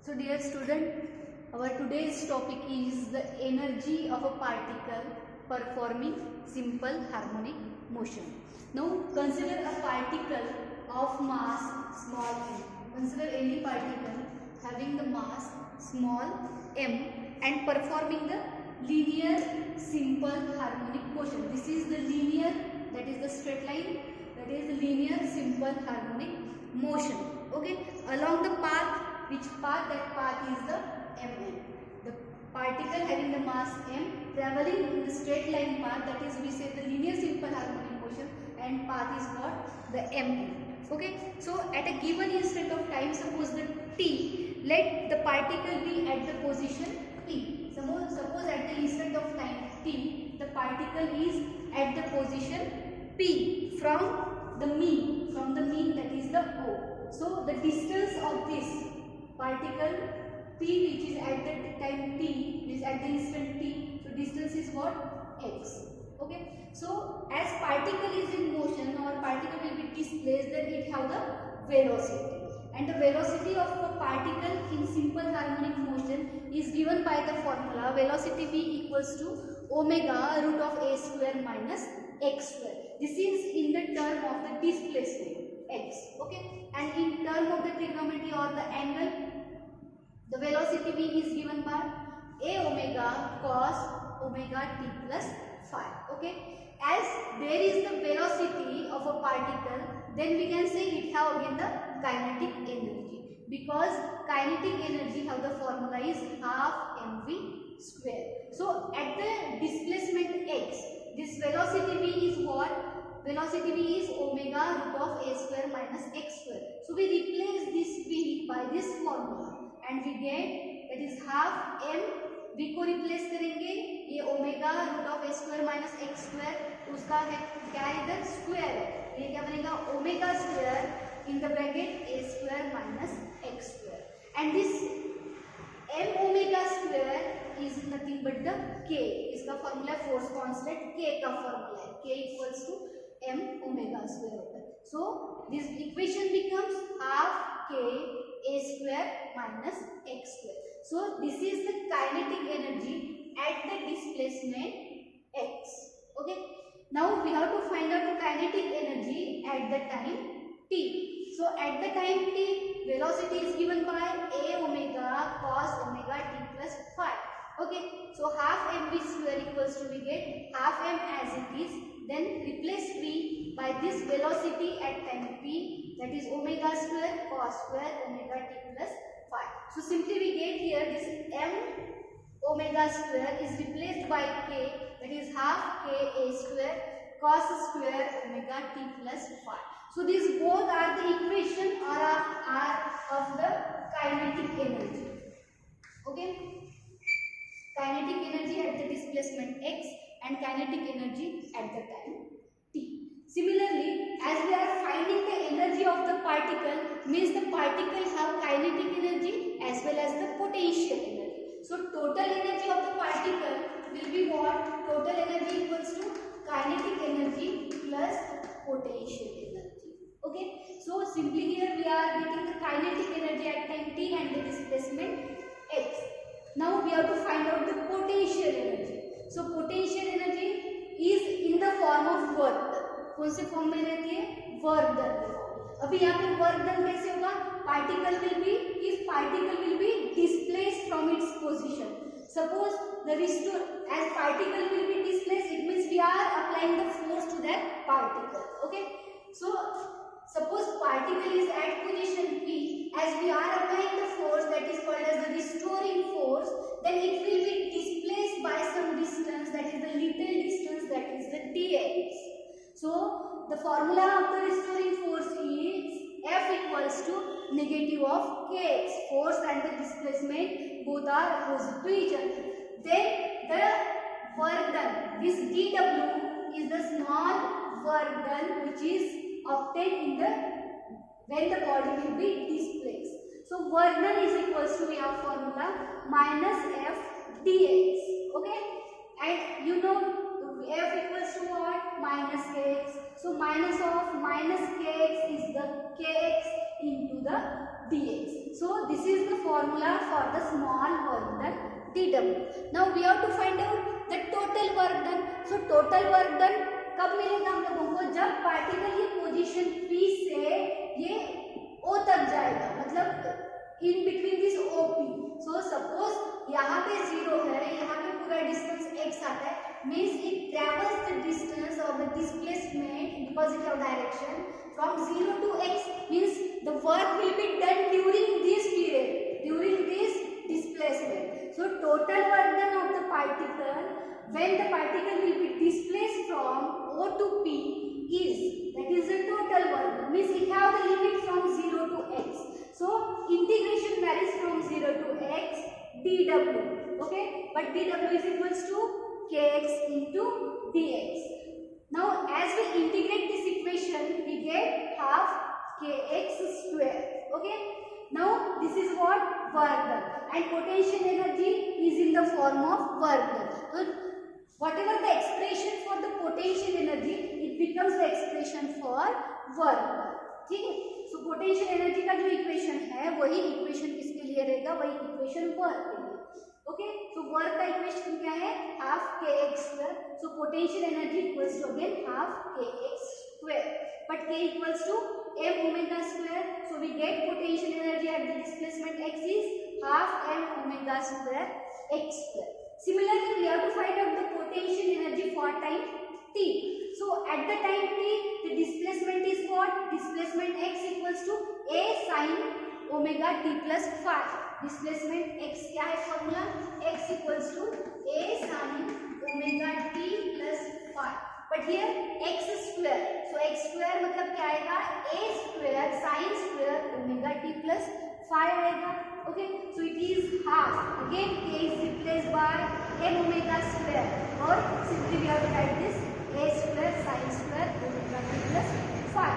So dear student, our today's topic is the energy of a particle performing simple harmonic motion. Now consider a particle of mass small m. Consider any particle having the mass small m and performing the linear simple harmonic motion. This is the linear, that is the straight line, that is the linear simple harmonic motion. Okay, along the path, which path? That path is the mn. The particle having the mass m traveling in the straight line path, that is we say the linear simple harmonic motion, and path is what? The mn. Okay, so at a given instant of time, suppose the t, let the particle be at the position p. Suppose at the instant of time t, the particle is at the position p from the mean, that is the O. So the distance of this particle p, which is at the time t, is at the instant t, so distance is what? X. Okay, so as particle is in motion or particle will be displaced, then it have the velocity, and the velocity of a particle in simple harmonic motion is given by the formula velocity v equals to omega root of a square minus x square. This is in the term of the displacement x. Okay, and in term of the trigonometry or the angle, the velocity v is given by a omega cos omega t plus phi. Okay, as there is the velocity of a particle, then we can say it have again the kinetic energy, because kinetic energy have the formula is half mv square. So at the displacement x, this velocity v is what? Velocity v is omega root of a square minus x square. So we replace this v by this formula and we get, that is half m, v को replace करेंगे, ये omega root of a square minus x square, उसका है क्या है इधर square, ये क्या बनेगा omega square in the bracket a square minus x square, and this m omega square is nothing but the k. इसका फॉर्मूला फोर्स कांस्टेंट k का फॉर्मूला है, k equals to m omega square होता है. So this equation becomes half k a square minus x square. So this is the kinetic energy at the displacement x. Okay, now we have to find out the kinetic energy at the time t. So at the time t, velocity is given by a omega cos omega t plus phi. Okay, so half mv square equals to, we get half m as it is, then replace v by this velocity at time p, that is omega square cos square omega t plus phi. So simply we get here this m omega square is replaced by k, that is half k a square cos square omega t plus phi. So these both are the equation or are of the kinetic energy. Okay, kinetic energy at the displacement x and kinetic energy at the time t. Similarly, as we are finding the energy of the particle, means the particle have kinetic energy as well as the potential energy. So total energy of the particle will be what? Total energy equals to kinetic energy plus potential energy. Okay, so simply here we are getting the kinetic energy at time t and the displacement x. Now we have to find out the potential energy. So potential energy is in the form of work. कौन से form में रहती है? Work done. अभी यहाँ पे work done कैसे होगा? Particle will be, if particle will be displaced from its position. Suppose the restore, as particle will be displaced, it means we are applying the force to that particle. Okay, so suppose particle is at position p, as we are applying the force that is called as the restoring force, then it will be displaced by some distance, that is the little distance, that is the dx. So the formula of the restoring force is F equals to negative of kx. Force and the displacement both are opposite to each other. Then the work done, this dw is the small work done which is obtained in the when the body will be displaced. So work done is equals to, we have formula minus F dx. Okay, and you know F equals to what? Minus kx. So minus of minus kx is the kx into the dx. So this is the formula for the small work done dw. Now we have to find out the total work done. So total work done कब मिलेगा हम लोगों को, जब particle ये position P से ये O तक जाएगा, मतलब in between this OP. So suppose यहाँ पे 0 है, यहाँ पे पूरा डिस्टेंस x आता है, means it travels the distance or the displacement in positive direction from 0 to x, means the work will be done during this period, during this displacement. So total work done of the particle when the particle will be displaced from O to P is, that is the total work done, means it have the limit from 0 to x. So integration varies from 0 to x dw, okay, but dw is equals to kx into dx. Now as we integrate this equation we get half kx square, okay. Now this is what work done, and potential energy is in the form of work done. So whatever the expression for the potential energy, it becomes the expression for work done, ठीक है. सो potential energy का जो equation है वही equation किसके लिए रहेगा, वही इक्वेशन वर्क के लिए, ओके. सो वर्क का इक्वेशन क्या है, half k x square. So potential energy equals to again half k x square, but k equals to m omega square. So we get potential energy at the displacement x is half m omega square x square. Similarly, we have to find out the potential energy for time t. So at the time t, the displacement is what? Displacement x equals to a sin omega t plus phi. Displacement x क्या है formula, x equals to a sin omega t plus phi. But here x square, so x square मतलब क्या आएगा, a square sin square omega t plus phi आएगा, okay. So it is half, again k is replaced by m omega square, or simply we have to write this a square sin square omega t plus phi.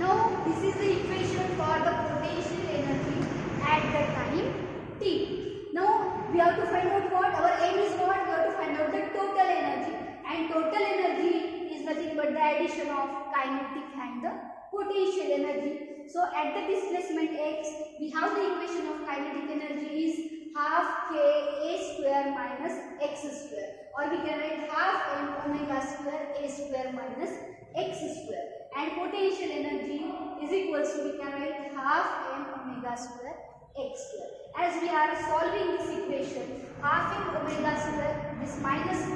Now this is the equation for the potential energy at the time t. Now we have to find out what our aim is, what we have to find out the total energy, and total energy is nothing but the addition of kinetic and the potential energy. So at the displacement x, we have the equation of kinetic energy is half k a square minus x square, or we can write half m omega square a square minus x square, and potential energy is equals to, we can write half m omega square x square. As we are solving this equation, half m omega square this minus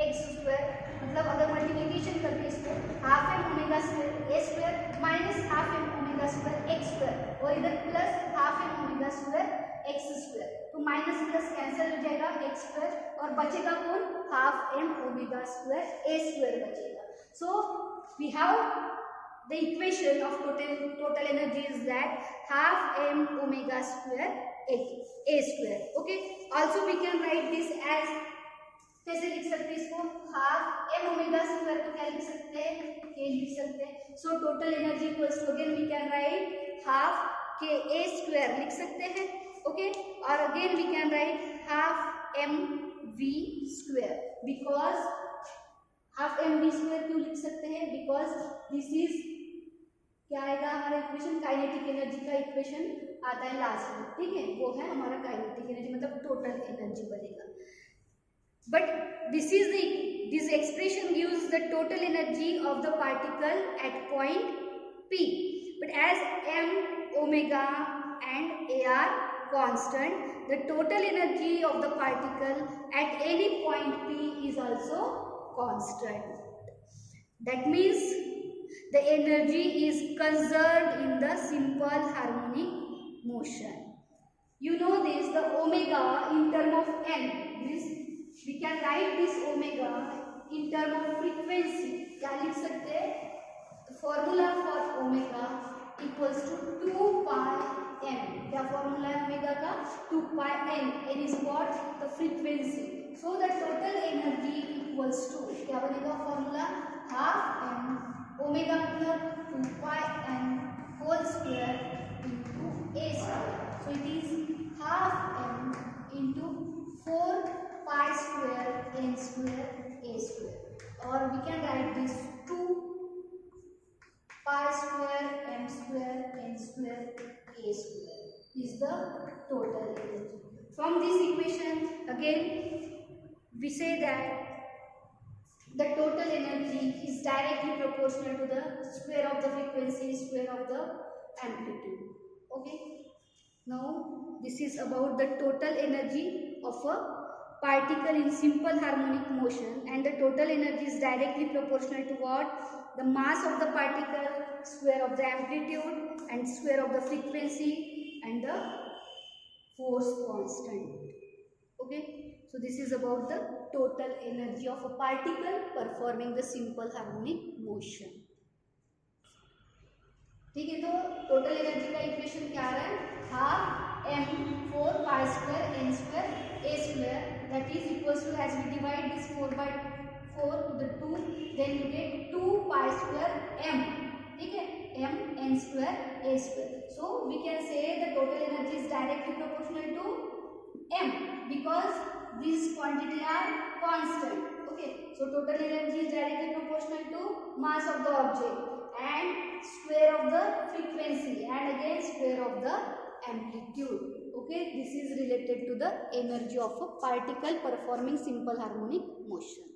x square, मतलब अगर multiplication करते इसको half M omega square A square minus half M omega square X square, और इधर plus half M omega square X square, तो minus plus cancel हो जाएगा X square, और बचेगा कौन, half M omega square A square बचेगा. So we have the equation of total energy is that half m omega square a square, okay. Also we can write this as, कैसे लिख सकते हैं इसको, half M omega square को क्या लिख सकते हैं, के लिख सकते हैं. So total energy equals to again we can write half k a square लिख सकते हैं, ओके. और again we can write half m v square, because half m v square क्यों लिख सकते हैं, बिकॉज दिस इज क्या आएगा हमारा इक्वेशन, काइनेटिक एनर्जी का इक्वेशन आता है लास्ट में, ठीक है, वो है हमारा काइनेटिक एनर्जी, मतलब टोटल एनर्जी बनेगा. But this expression gives the total energy of the particle at point P. But as m, omega and a are constant, the total energy of the particle at any point P is also constant. That means the energy is conserved in the simple harmonic motion. You know this, the omega in term of n, this we can write this omega in term of frequency. क्या लिख सकते हैं, formula for omega equals to 2 pi m. क्या formula है omega का, 2 pi n. n is what, the frequency. So the total energy equals to क्या बनेगा formula, half m omega मतलब 2 pi n whole square into a square. So it is half m into 4 pi square n square a square, or we can write this 2 pi square m square n square a square. is the total energy. From this equation, again, we say that the total energy is directly proportional to the square of the frequency, square of the amplitude. Okay. Now, this is about the total energy of a particle in simple harmonic motion, and the total energy is directly proportional to what? The mass of the particle, square of the amplitude, and square of the frequency, and the force constant. Okay, so this is about the total energy of a particle performing the simple harmonic motion. ठीक है, तो total energy का equation क्या आ रहा है? Half m 4 pi square n square a square, that is equals to, as we divide this 4 by 4 to the 2, then you get 2 pi square m. ठीक है, m n square a square. So we can say the total energy is directly proportional to m because these quantity are constant. Okay, so total energy is directly proportional to mass of the object and square of the frequency and again square of the amplitude. Okay, this is related to the energy of a particle performing simple harmonic motion.